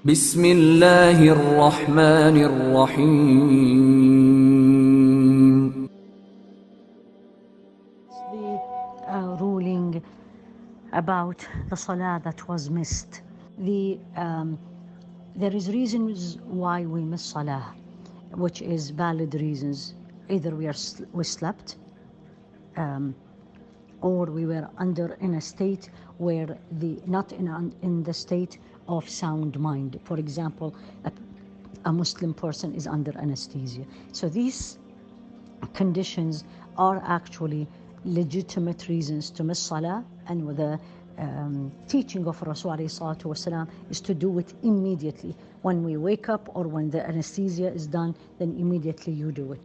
بسم الله الرحمن الرحيم. The ruling about the Salah that was missed. There is reasons why we miss Salah, which is valid reasons. Either we slept, or we were in a state where not in the state of sound mind. For example, a Muslim person is under anesthesia. So these conditions are actually legitimate reasons to miss Salah, and the teaching of Rasul ﷺ is to do it immediately. When we wake up or when the anesthesia is done, then immediately you do it.